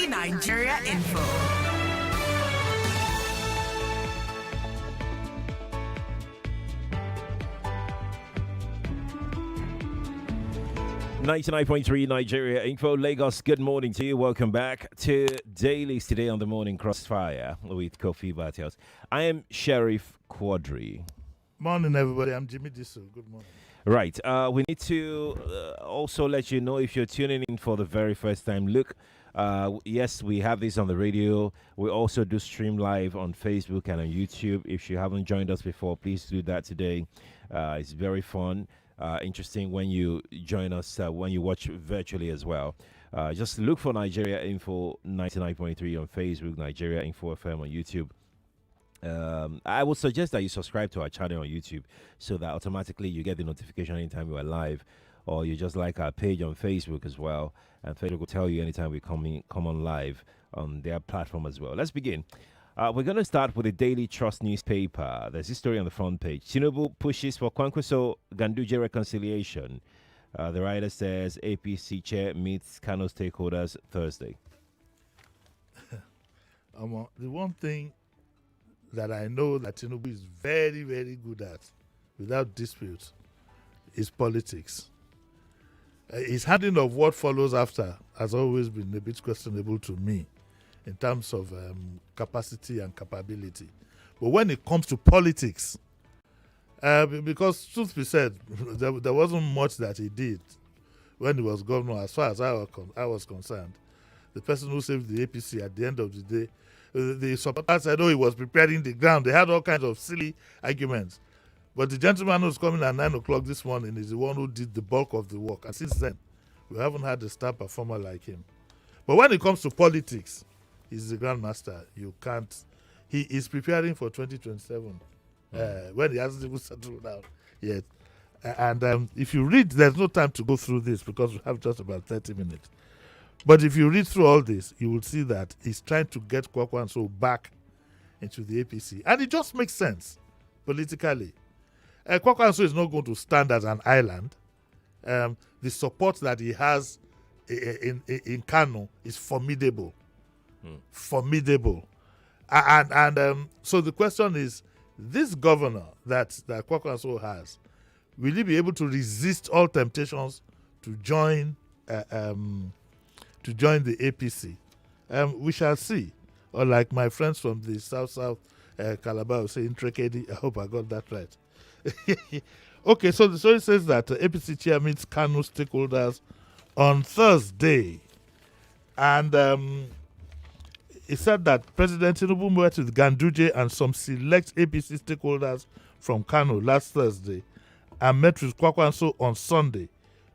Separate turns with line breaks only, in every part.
9:30 Nigeria Info.
99.3 Nigeria Info, Lagos. Good morning to you. Welcome back to Dailies today on the Morning Crossfire with Kofi Bartels. I am Sheriff Quadry.
Morning, everybody. I'm Jimi Disu. Good morning.
Right. We need to also let you know if you're tuning in for the very first time. Look, yes, we have this on the radio. We also do stream live on Facebook and on YouTube. If you haven't joined us before, please do that today. It's very fun. Interesting when you join us, when you watch virtually as well. Just look for Nigeria Info 99.3 on Facebook, Nigeria Info FM on YouTube. I would suggest that you subscribe to our channel on YouTube so that automatically you get the notification anytime we are live, or you just like our page on Facebook as well, and Facebook will tell you anytime we come on live on their platform as well. Let's begin. We're going to start with the Daily Trust newspaper. There's this story on the front page. Tinubu pushes for Kwankwaso Ganduje reconciliation. The writer says APC chair meets Kano stakeholders Thursday.
The one thing that I know that Tinubu is very, very good at, without dispute, is politics. His handling of what follows after has always been a bit questionable to me, in terms of capacity and capability. But when it comes to politics, because truth be said, there wasn't much that he did when he was governor as far as I was concerned. The person who saved the APC at the end of the day, the supporters said, he was preparing the ground. They had all kinds of silly arguments. But the gentleman who's coming at 9 o'clock this morning is the one who did the bulk of the work. And since then, we haven't had a star performer like him. But when it comes to politics, he's the grandmaster. You can't. He is preparing for 2027 when he hasn't even settled down yet. And if you read, there's no time to go through this because we have just about 30 minutes. But if you read through all this, you will see that he's trying to get Kwakwanso back into the APC. And it just makes sense politically. Kwakwanso is not going to stand as an island. The support that he has in Kano is formidable. Formidable. And so the question is, this governor that Kwakwanso has, will he be able to resist all temptations to join the APC? We shall see. Or like my friends from the South Calabar will say, Intrekedi. I hope I got that right. Okay, so the story says that APC chair meets Kano stakeholders on Thursday. And it said that President Tinubu met with Ganduje and some select APC stakeholders from Kano last Thursday and met with Kwakwanso on Sunday,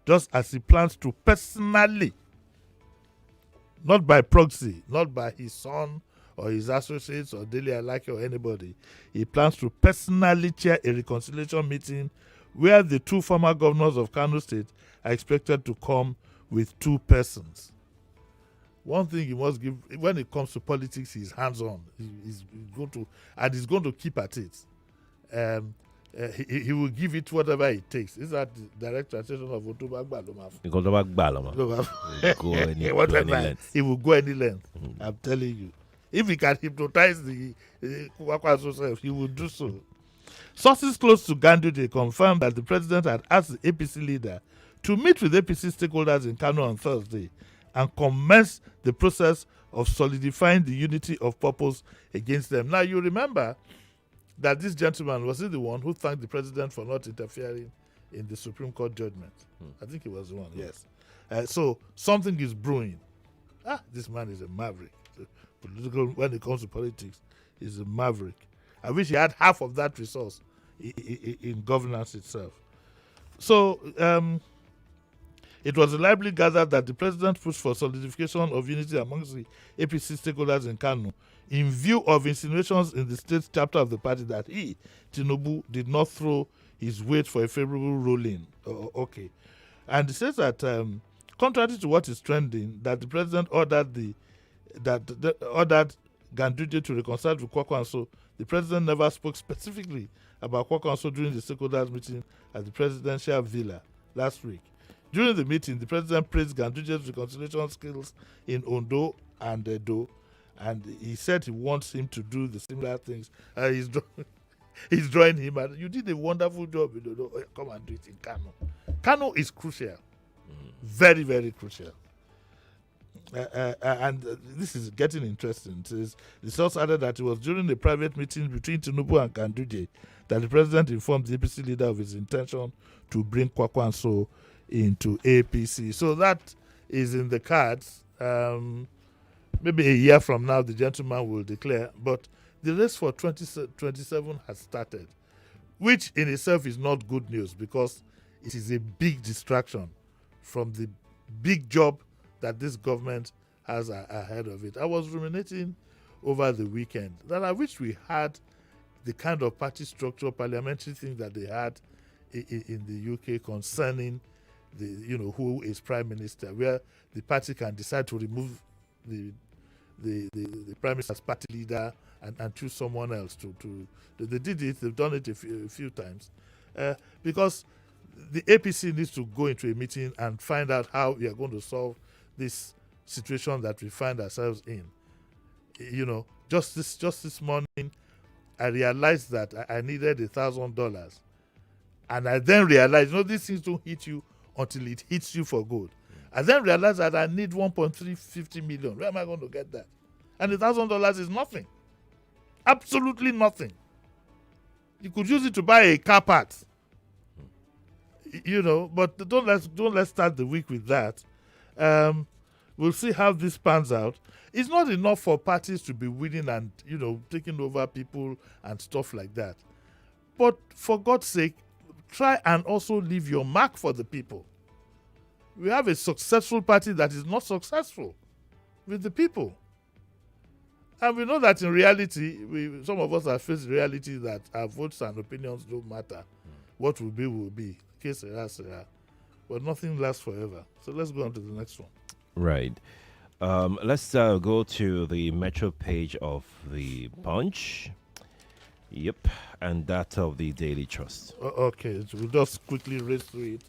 just as he plans to personally, not by proxy, not by his son or his associates or Daily Alake or anybody, he plans to personally chair a reconciliation meeting where the two former governors of Kano State are expected to come with two persons. One thing he must give, when it comes to politics, he's hands-on. He's going to keep at it. He will give it whatever it takes. Is that the direct translation of Otoba Gbaloma? He will go any length. I'm telling you. If he can hypnotize the Kwakwanso self, he will do so. Sources close to Ganduje confirmed that the president had asked the APC leader to meet with APC stakeholders in Kano on Thursday and commence the process of solidifying the unity of purpose against them. Now, you remember that this gentleman, was he the one who thanked the president for not interfering in the Supreme Court judgment? I think he was the one, yes. So something is brewing. This man is a maverick. When it comes to politics, he's a maverick. I wish he had half of that resource in governance itself. So it was reliably gathered that the president pushed for solidification of unity amongst the APC stakeholders in Kano in view of insinuations in the state chapter of the party that he, Tinubu, did not throw his weight for a favorable ruling. Okay. And it says that, contrary to what is trending, that the president ordered ordered Ganduje to reconcile with Kwakwanso. The president never spoke specifically about Kwakwanso during the stakeholders meeting at the presidential villa last week. During the meeting, the president praised Ganduje's reconciliation skills in Ondo and Do, and he said he wants him to do the similar things. He's drawing him, and you did a wonderful job. Come and do it in Kano. Kano is crucial, very, very crucial. And this is getting interesting. The source added that it was during the private meeting between Tinubu and Ganduje that the president informed the APC leader of his intention to bring Kwakwanso into APC. So that is in the cards. Maybe a year from now, the gentleman will declare. But the race for 2027 has started, which in itself is not good news because it is a big distraction from the big job that this government has ahead of it. I was ruminating over the weekend that I wish we had the kind of party structure, parliamentary thing that they had in the UK concerning who is prime minister, where the party can decide to remove the prime minister's party leader and choose someone else to they did it. They've done it a few times because the APC needs to go into a meeting and find out how we are going to solve this situation that we find ourselves in. Just this morning, I realized that I needed $1,000, and I then realized, these things don't hit you until it hits you for good. I then realized that I need 1.350 million. Where am I going to get that? And $1,000 is nothing, absolutely nothing. You could use it to buy a car part, But don't let's start the week with that. We'll see how this pans out. It's not enough for parties to be winning and taking over people and stuff like that. But for God's sake, try and also leave your mark for the people. We have a successful party that is not successful with the people. And we know that in reality, some of us have faced reality that our votes and opinions don't matter. What will be, will be. Que sera, sera. But nothing lasts forever. So let's go on to the next one.
Right. Let's go to the Metro page of the Punch. Yep. And that of the Daily Trust.
Okay. So we'll just quickly race through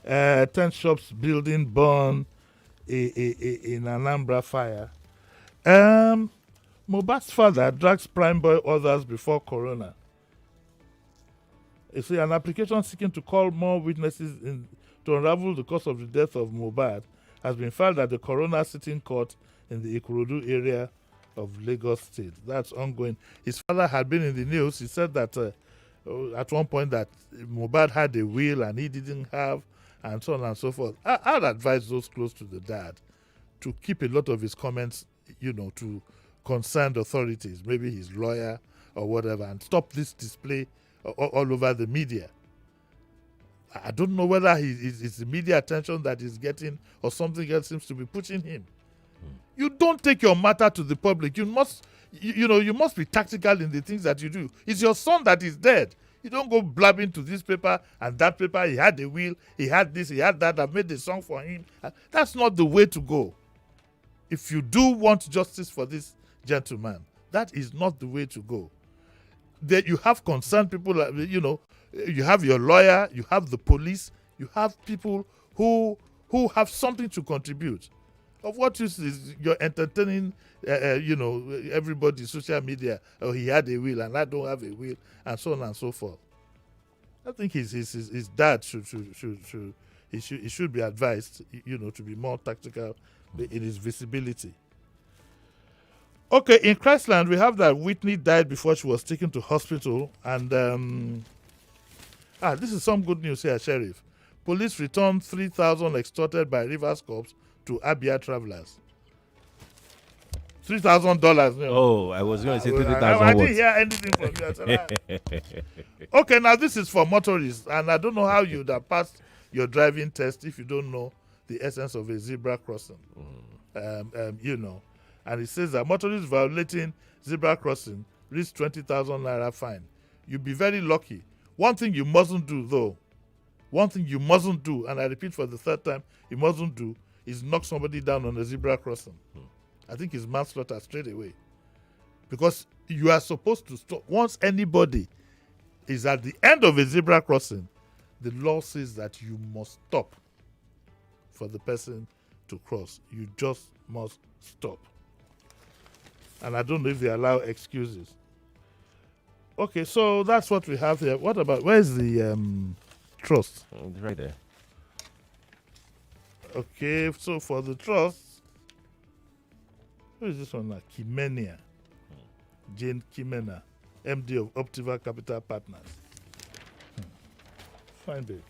it. 10 shops building burn in Anambra fire. Mohbad's father drags prime boy others before coroner. You see, an application seeking to call more witnesses to unravel the cause of the death of Mohbad has been filed at the coroner sitting court in the Ikorodu area of Lagos State. That's ongoing. His father had been in the news. He said that at one point that Mohbad had a will and he didn't have, and so on and so forth. I'd advise those close to the dad to keep a lot of his comments, to concerned authorities, maybe his lawyer or whatever, and stop this display all over the media. I don't know whether it's the media attention that he's getting or something else seems to be pushing him. You don't take your matter to the public. You must be tactical in the things that you do. It's your son that is dead. You don't go blabbing to this paper and that paper. He had a will, he had this, he had that. I made a song for him. That's not the way to go. If you do want justice for this gentleman, that is not the way to go. That you have concerned people, you have your lawyer, you have the police, you have people who have something to contribute. Of what use is you're entertaining, everybody, social media, he had a will and I don't have a will, and so on and so forth. I think his dad should be advised, to be more tactical in his visibility. Okay, in Christland, we have that Whitney died before she was taken to hospital. And this is some good news here, Sheriff. Police returned 3,000 extorted by Rivers Corps to Abia travelers. $3,000.
Oh, I was going to say 3,000.
I didn't hear anything from you. Okay, now this is for motorists. And I don't know how you'd have passed your driving test if you don't know the essence of a zebra crossing. And it says that motorists violating zebra crossing risk 20,000 naira fine. You'll be very lucky. One thing you mustn't do, though, and I repeat for the third time, you mustn't do, is knock somebody down on a zebra crossing. I think it's manslaughter straight away. Because you are supposed to stop. Once anybody is at the end of a zebra crossing, the law says that you must stop for the person to cross. You just must stop. And I don't know if they allow excuses. Okay, so that's what we have here. What about, where's the trust?
Right there.
Okay, so for the trust, who is this one now? Kimenia. Jane Kimena, MD of Optiva Capital Partners. Fine, babe.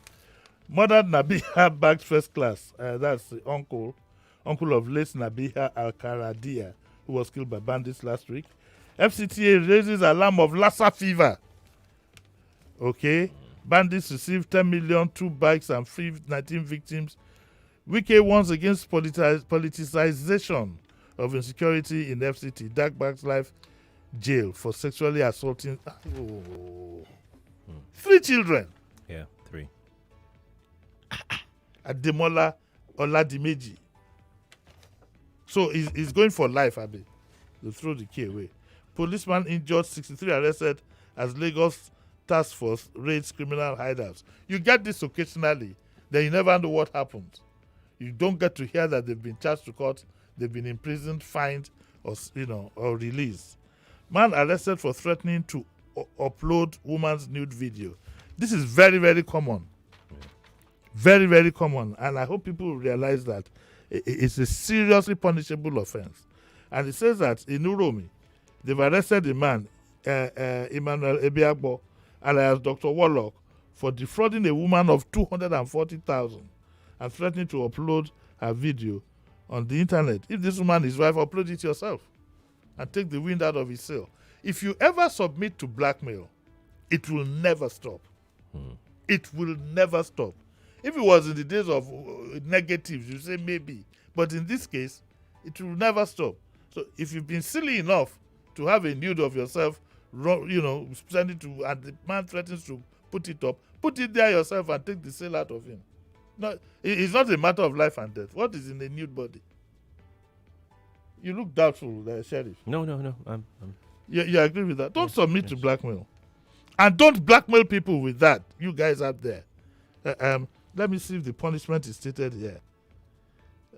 Mother Nabiha bagged first class. That's the uncle of late Nabiha Al-Karadia, who was killed by bandits last week. FCTA raises alarm of Lassa fever. Okay. Bandits received 10 million, 2 bikes, and free 19 victims. Wike warns against politicization of insecurity in FCT. Darkback's life jail for sexually assaulting 3 children.
Yeah, 3.
Ademola Oladimeji. So he's going for life, Abi. They throw the key away. Policeman injured, 63 arrested as Lagos task force raids criminal hideouts. You get this occasionally, then you never know what happens. You don't get to hear that they've been charged to court, they've been imprisoned, fined, or released. Man arrested for threatening to upload woman's nude video. This is very, very common. Very, very common. And I hope people realize that it's a seriously punishable offense. And it says that in Uromi, they've arrested a man, Emmanuel Ebiagbo, alias Dr. Warlock, for defrauding a woman of 240,000 and threatening to upload her video on the internet. If this woman is wife, upload it yourself and take the wind out of his sail. If you ever submit to blackmail, it will never stop. It will never stop. If it was in the days of negatives, you say maybe. But in this case, it will never stop. So if you've been silly enough to have a nude of yourself, send it to, and the man threatens to put it up, put it there yourself and take the sale out of him. No, it's not a matter of life and death. What is in a nude body? You look doubtful, Sheriff.
No.
You agree with that? Don't submit to blackmail. And don't blackmail people with that, you guys out there. Let me see if the punishment is stated here.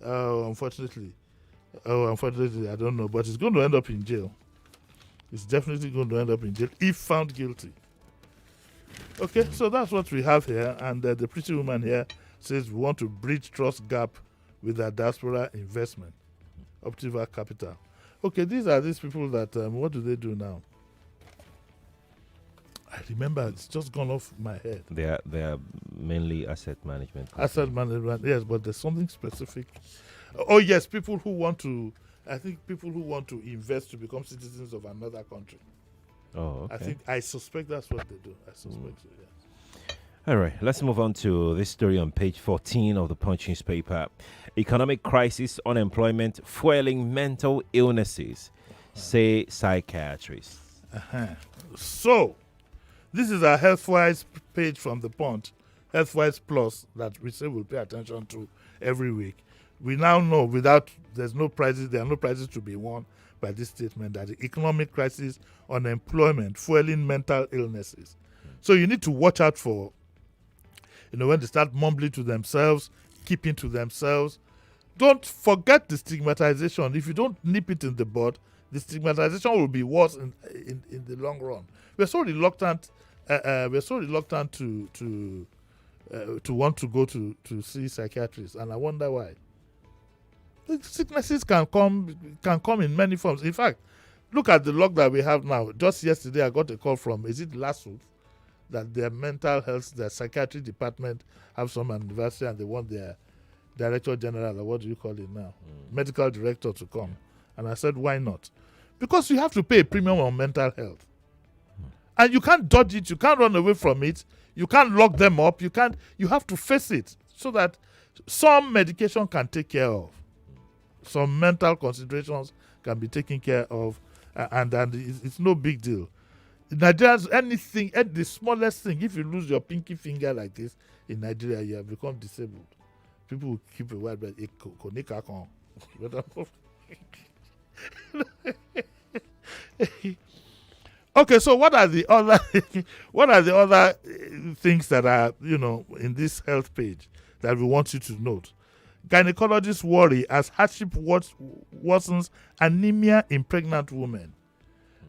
Unfortunately, I don't know. But it's going to end up in jail. It's definitely going to end up in jail if found guilty. Okay, so that's what we have here. And the pretty woman here says we want to bridge trust gap with our diaspora investment. Optiva Capital. Okay, these are these people that, what do they do now? I remember, it's just gone off my head.
They are mainly asset management.
Asset management, yes, but there's something specific. Oh yes, people who want to invest to become citizens of another country.
Oh, okay.
I suspect that's what they do. I suspect so, yeah.
All right, let's move on to this story on page 14 of the Punch newspaper. Economic crisis, unemployment, fueling mental illnesses, say psychiatrists.
So, this is a HealthWise page from the Punch, HealthWise Plus, that we say we'll pay attention to every week. We now know there are no prizes to be won by this statement, that the economic crisis, unemployment, fueling mental illnesses. So you need to watch out for, when they start mumbling to themselves, keeping to themselves. Don't forget the stigmatization. If you don't nip it in the bud, the stigmatization will be worse in the long run. We're so reluctant. To want to go to see psychiatrists, and I wonder why. Sicknesses can come in many forms. In fact, look at the log that we have now. Just yesterday, I got a call from, is it LASU, that their mental health, their psychiatry department have some anniversary and they want their director general, or what do you call it now, medical director to come. And I said, why not? Because you have to pay a premium on mental health. And you can't dodge it. You can't run away from it. You can't lock them up. You have to face it, so that some medication can take care of. Some mental considerations can be taken care of, and it's no big deal. In Nigeria, the smallest thing, if you lose your pinky finger like this in Nigeria, you have become disabled. People will keep a word, but okay, so what are the other things that are in this health page that we want you to note? Gynecologists worry as hardship worsens anemia in pregnant women.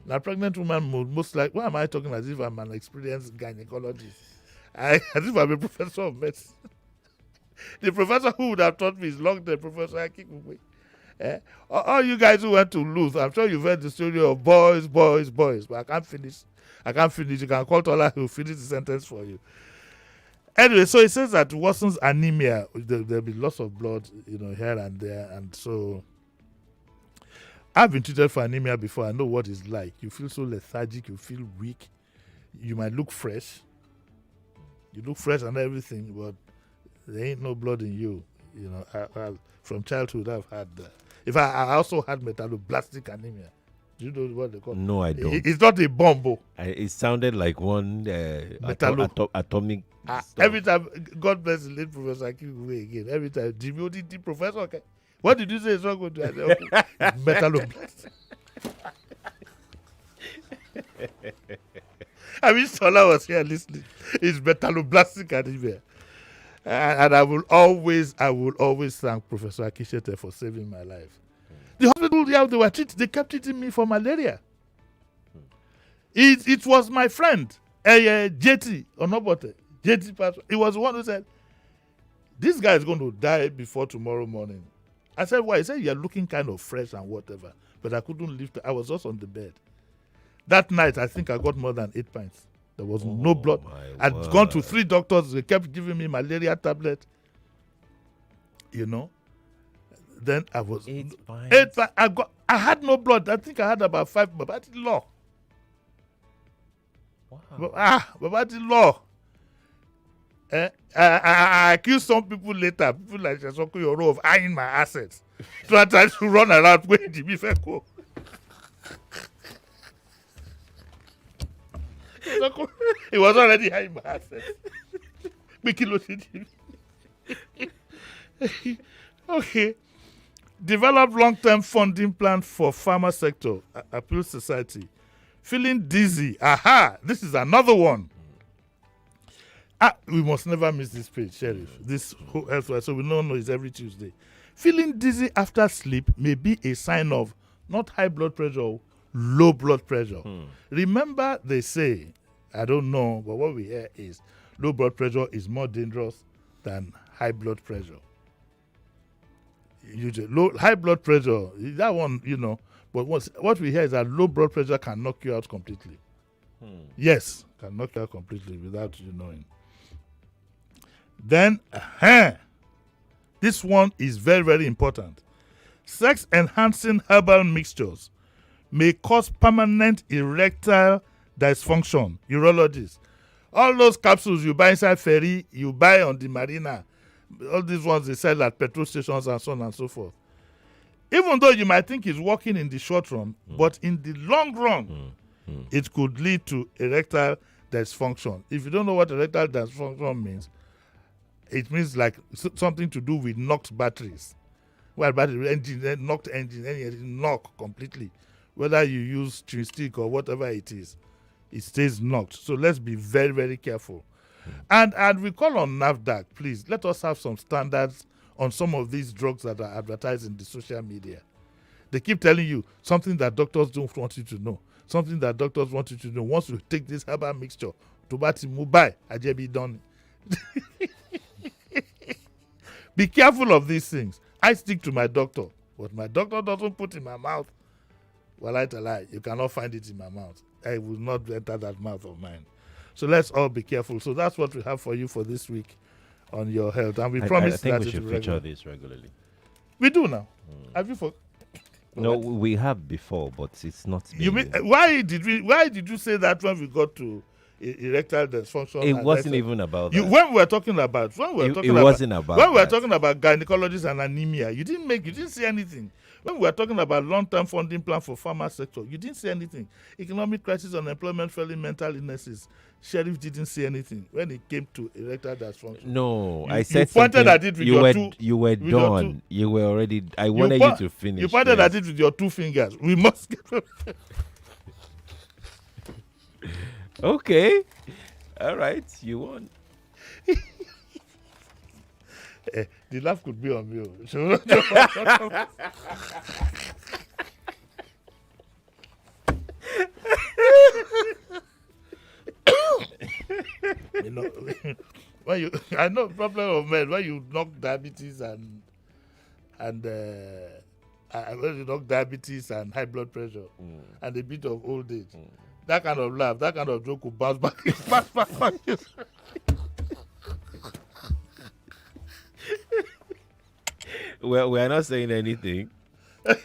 Now, pregnant woman most like, why am I talking as if I'm an experienced gynecologist? As if I'm a professor of medicine. The professor who would have taught me is long term Professor Akikuwe. All you guys who went to lose, I'm sure you've heard the story of boys, but I can't finish. You can call Tola, he'll finish the sentence for you. Anyway, so it says that worsens anemia. There'll be loss of blood, here and there. And so I've been treated for anemia before. I know what it's like. You feel so lethargic, you feel weak. You might look fresh. You look fresh and everything, but there ain't no blood in you. From childhood, I've had that. In fact, I also had metaloblastic anemia. Do you know what they call it?
No, I don't.
It's not a bomb.
It sounded like one atomic.
Every time, God bless the late Professor Akikuwe again. Every time, Jimi, the professor, okay. What did you say is wrong with you? I said, okay. Metaloblastic. I wish Tola was here listening. It's metaloblastic anemia. And I will always thank Professor Akishete for saving my life. The hospital, they kept treating me for malaria. It was my friend, JT Onobote. JT Pastor. He was the one who said, this guy is going to die before tomorrow morning. I said, why? He said, you're looking kind of fresh and whatever. But I couldn't lift. I was just on the bed. That night, I think I got more than 8 pints. There was no blood. I'd gone to 3 doctors. They kept giving me malaria tablet. Then I was 8 pints. I had no blood. I think I had about 5. But law.
Wow.
But law. I accused some people later. People like Shasoko Yoro of eyeing my assets. Trying to run around where Jimi Feko. He was already high in my assets. Okay. Develop long-term funding plan for farmer sector. Appeal society. Feeling dizzy. Aha! This is another one. We must never miss this page, Sheriff. This whole health, so we don't know it's every Tuesday. Feeling dizzy after sleep may be a sign of not high blood pressure, low blood pressure. Remember, they say, I don't know, but what we hear is low blood pressure is more dangerous than high blood pressure. High blood pressure, that one, but what we hear is that low blood pressure can knock you out completely. Yes, can knock you out completely without you knowing. Then, this one is very, very important. Sex-enhancing herbal mixtures may cause permanent erectile dysfunction. Urologists. All those capsules you buy inside ferry, you buy on the marina, all these ones they sell at petrol stations and so on and so forth. Even though you might think it's working in the short run, but in the long run, it could lead to erectile dysfunction. If you don't know what erectile dysfunction means, it means like something to do with knocked batteries. Well, battery engine, knocked engine, knock completely. Whether you use twin stick or whatever it is, it stays knocked. So let's be very, very careful. And we call on NAFDAC, please, let us have some standards on some of these drugs that are advertised in the social media. They keep telling you something that doctors don't want you to know. Something that doctors want you to know. Once you take this herbal mixture, Tubati Mubai, Ajebi done. Be careful of these things. I stick to my doctor. What my doctor doesn't put in my mouth, well, I tell you, you cannot find it in my mouth. I will not enter that mouth of mine. So let's all be careful. So that's what we have for you for this week on your health. And we promise
I think
that
we should feature this regularly.
We do now. Have you for?
No, we have before, but it's not.
You mean why did you say that when we got to erectile dysfunction?
It wasn't even about that.
When we were talking about gynecologists and anemia, you didn't say anything. When we were talking about long-term funding plan for pharma sector, you didn't say anything. Economic crisis, unemployment, failing mental illnesses. Sheriff didn't say anything when it came to erectile dysfunction.
No, I said
you pointed at it with
you were done. You were already. I wanted you to finish.
You pointed at it with your 2 fingers. We must get.
Okay, all right. You won.
The laugh could be on me. You know, when you, I know problem of men when you knock diabetes and when you knock diabetes and high blood pressure and a bit of old age, that kind of laugh, that kind of joke will bounce back. Back.
Well, we are not saying anything, but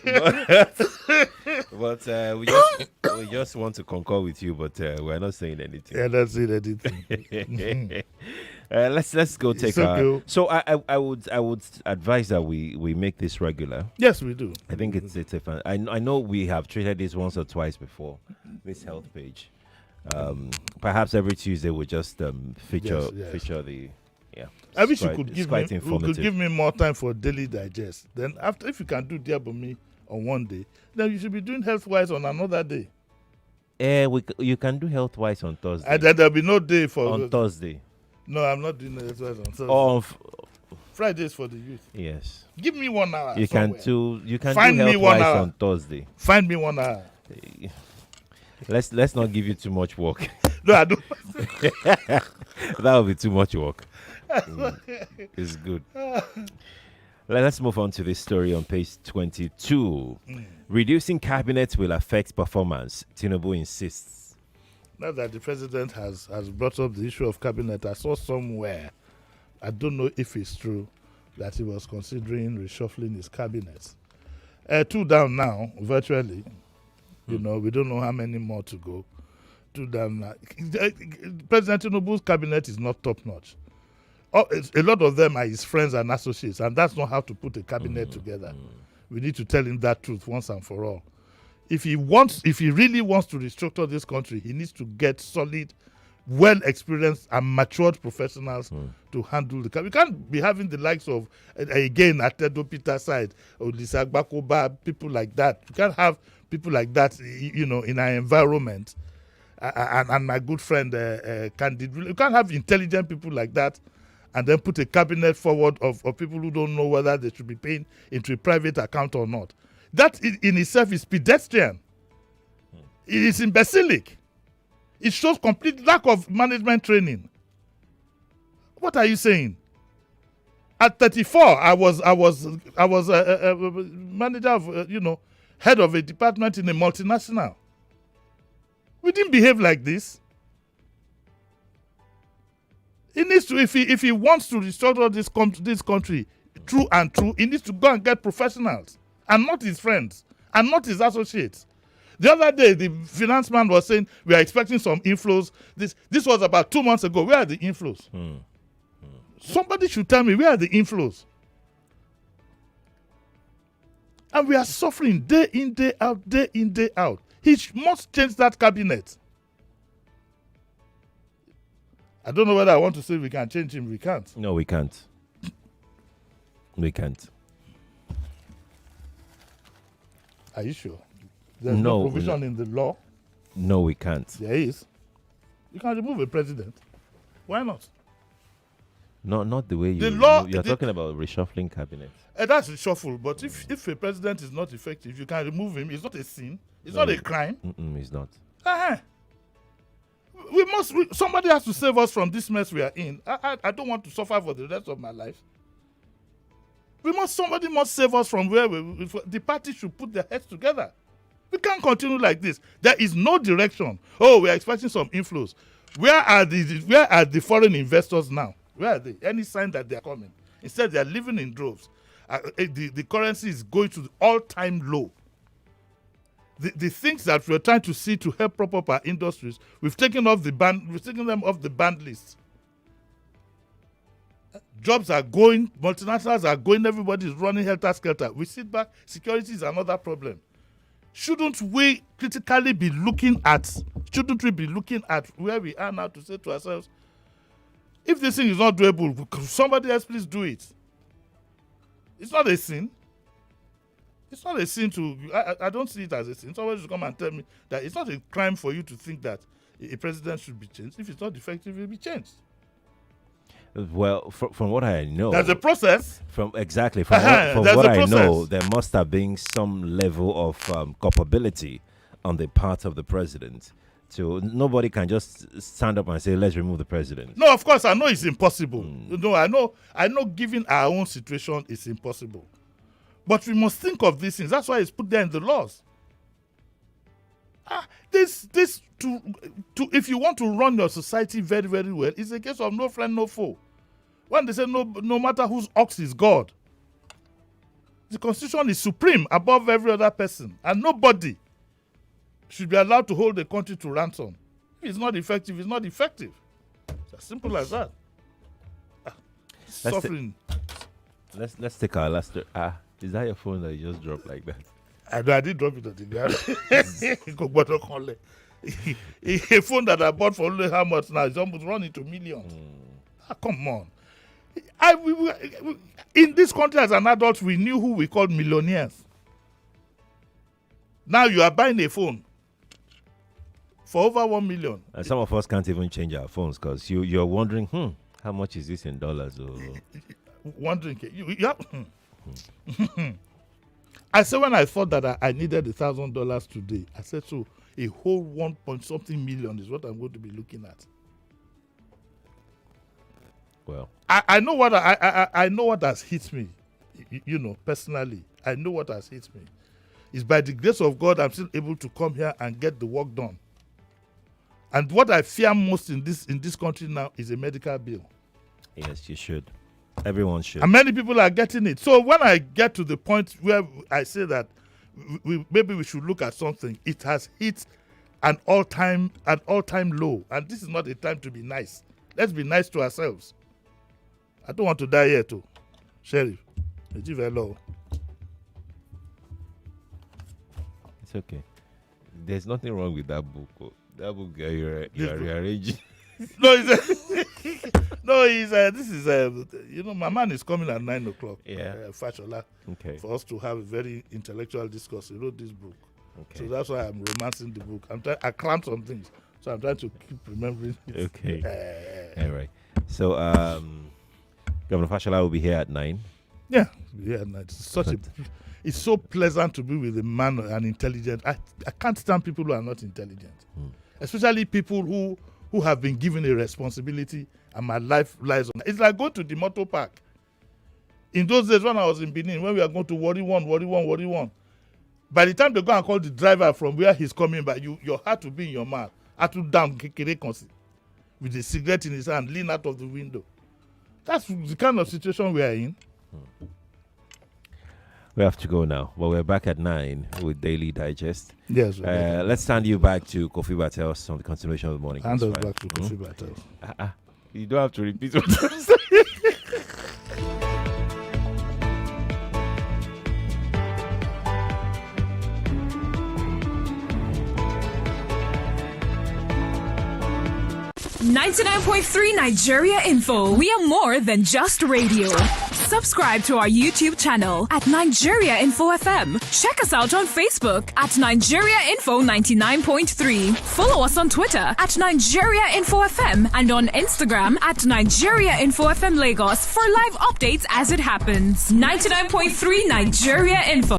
we just want to concur with you. But we are not saying anything.
Yeah, not saying anything.
Let's go take
okay.
So I would advise that we make this regular.
Yes, we do.
I think it's a fun. I know we have treated this once or twice before. This health page. Perhaps every Tuesday we'll just feature the. Yeah,
I wish you could give
me
more time for daily digest. Then after, if you can do Diabomi on one day, then you should be doing health wise on another day.
You can do health wise on Thursday.
And then there'll be no day for
on Thursday.
No, I'm not doing health wise on Thursday. Fridays for the youth.
Yes.
Give me 1 hour.
You
somewhere.
can
Find
do
me
health
1
wise
hour.
on Thursday.
Find me 1 hour.
Let's not give you too much work.
No, I don't.
That will be too much work. It's good. Let's move on to this story on page 22. Reducing cabinet will affect performance, Tinubu insists.
Now that the president has brought up the issue of cabinet, I saw somewhere, I don't know if it's true, that he was considering reshuffling his cabinet. 2 down now, virtually. You know, we don't know how many more to go. 2 down now. President Tinubu's cabinet is not top-notch. A lot of them are his friends and associates, and that's not how to put a cabinet together. We need to tell him that truth once and for all. If he really wants to restructure this country, he needs to get solid, well-experienced and matured professionals to handle the cabinet. We can't be having the likes of, again, Atedo Peter side, or Lisagbakoba, people like that. We can't have people like that, you know, in our environment. And my good friend, Candid, you can't have intelligent people like that and then put a cabinet forward of people who don't know whether they should be paying into a private account or not. That in itself is pedestrian. It is imbecilic. It shows complete lack of management training. What are you saying? At 34, I was a manager of, head of a department in a multinational. We didn't behave like this. He needs to, if he wants to restructure this country true and true, he needs to go and get professionals and not his friends and not his associates. The other day, the finance man was saying we are expecting some inflows. This was about 2 months ago. Where are the inflows? Somebody should tell me, where are the inflows? And we are suffering day in, day out, day in, day out. He must change that cabinet. I don't know whether I want to say we can change him. We can't.
No, we can't. We can't.
Are you sure? There's no provision in the law.
No, we can't.
There is. You can remove a president. Why not?
No, not the way you.
The law.
You're talking about reshuffling cabinet.
That's reshuffle. But if a president is not effective, you can remove him. It's not a sin. It's not a crime.
It's not.
Somebody has to save us from this mess we are in. I don't want to suffer for the rest of my life. Somebody must save us from where the party should put their heads together. We can't continue like this. There is no direction. Oh, we are expecting some inflows. Where are the foreign investors now? Where are they? Any sign that they are coming? Instead, they are living in droves. The currency is going to the all-time low. The things that we're trying to see to help prop up our industries, we've taken them off the banned list. Jobs are going, multinationals are going, everybody is running helter-skelter. We sit back, security is another problem. Shouldn't we critically be looking at where we are now to say to ourselves, if this thing is not doable, somebody else please do it. It's not a sin. It's not a sin to, I don't see it as a sin. Somebody should come and tell me that it's not a crime for you to think that a president should be changed. If it's not effective, it will be changed.
Well, from what I know,
There's a process.
from what
There's
I
a
know,
process.
there must have been some level of culpability on the part of the president. So nobody can just stand up and say, "Let's remove the president."
No, of course, I know it's impossible. No, I know given our own situation, it's impossible. But we must think of these things. That's why it's put there in the laws. This to if you want to run your society very, very well, it's a case of no friend, no foe. When they say no matter whose ox is God, the Constitution is supreme above every other person, and nobody should be allowed to hold the country to ransom. If it's not effective, it's not effective. It's as simple as that. Suffering.
Let's take our last. Is that your phone that you just dropped like that?
I did drop it on the ground. A phone that I bought for only how much now? It's almost running to millions. Come on. In this country as an adult, we knew who we called millionaires. Now you are buying a phone for over 1 million.
And some of us can't even change our phones because you're wondering, how much is this in dollars? Or...
Wondering, I said when I thought that I needed $1,000 today, I said so a whole 1 point something million is what I'm going to be looking at.
Well,
I know what I know what has hit me, personally. I know what has hit me. It's by the grace of God I'm still able to come here and get the work done. And what I fear most in this country now is a medical bill.
Yes, you should. Everyone should.
And many people are getting it. So when I get to the point where I say that maybe we should look at something, it has hit an all-time low. And this is not a time to be nice. Let's be nice to ourselves. I don't want to die here too. Sheriff, it's
okay. There's nothing wrong with that book. That book you're rearranging.
No, this is my man is coming at 9 o'clock.
Yeah.
Fashola.
Okay.
For us to have a very intellectual discourse. He wrote this book.
Okay.
So that's why I'm romancing the book. I crammed some things. So I'm trying to keep remembering it.
Okay. All right. So Governor Fashola will be here at 9.
Yeah, at night. It's so pleasant to be with a man and intelligent. I can't stand people who are not intelligent. Especially people who have been given a responsibility and my life lies on. It's like going to the motor park. In those days when I was in Benin, when we were going to worry one. By the time they go and call the driver from where he's coming by, your heart will be in your mouth. Heart will down with a cigarette in his hand, lean out of the window. That's the kind of situation we are in.
We have to go now, but we're back at 9 with Daily Digest.
Yes.
Let's send you back to Kofi Battles on the continuation of the morning.
Hand us back to Kofi Battles.
You don't have to repeat what I'm saying.
.3 Nigeria Info. We are more than just radio. Subscribe to our YouTube channel at Nigeria Info FM. Check us out on Facebook at Nigeria Info 99.3. Follow us on Twitter at Nigeria Info FM and on Instagram at Nigeria Info FM Lagos for live updates as it happens. 99.3 Nigeria Info.